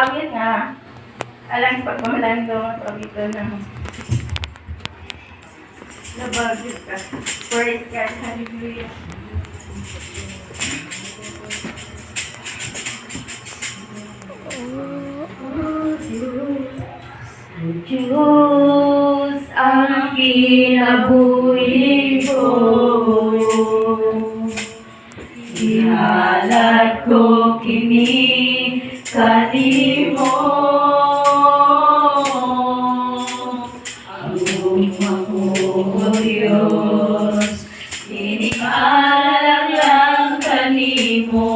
awit nga. Alang pagpamalan daw ang pagito ng nabagit ka. Praise God. Hallelujah. Diyos ang kinabuhi ko, ihalat ko kini kanimo. Ang mo, Diyos, inihalat lang kanimo.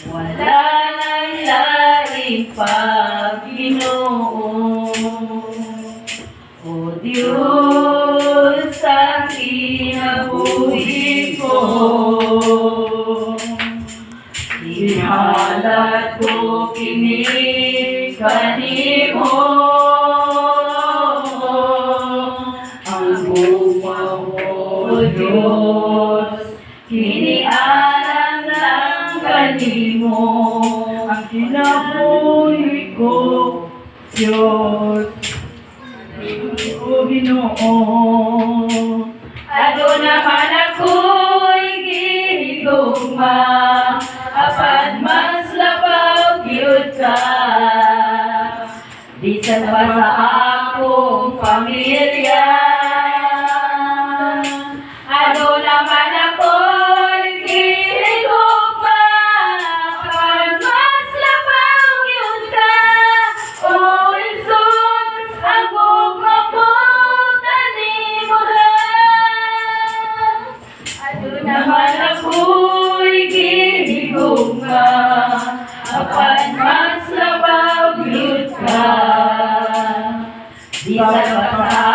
Wala nang laing Panginoon. O Diyos, ang kinabuhi ko, ihalat ko kini kanimo. Ang buwa mo, Diyos, kinialam lang kanimo. Ang kinabuhi ko, Diyos, o Ginoo. Ado naman ako'y ginigugma, apan mas labaw gyud ka. Bisan pa sa akong pamilya, ado naman ako'y ginigugma, apan mas labaw gyud ka. O Jesus, ang gugma ko kanimo lang. Ado naman ako'y ginigugma, apan mas labaw gyud ka. Bisan pa sa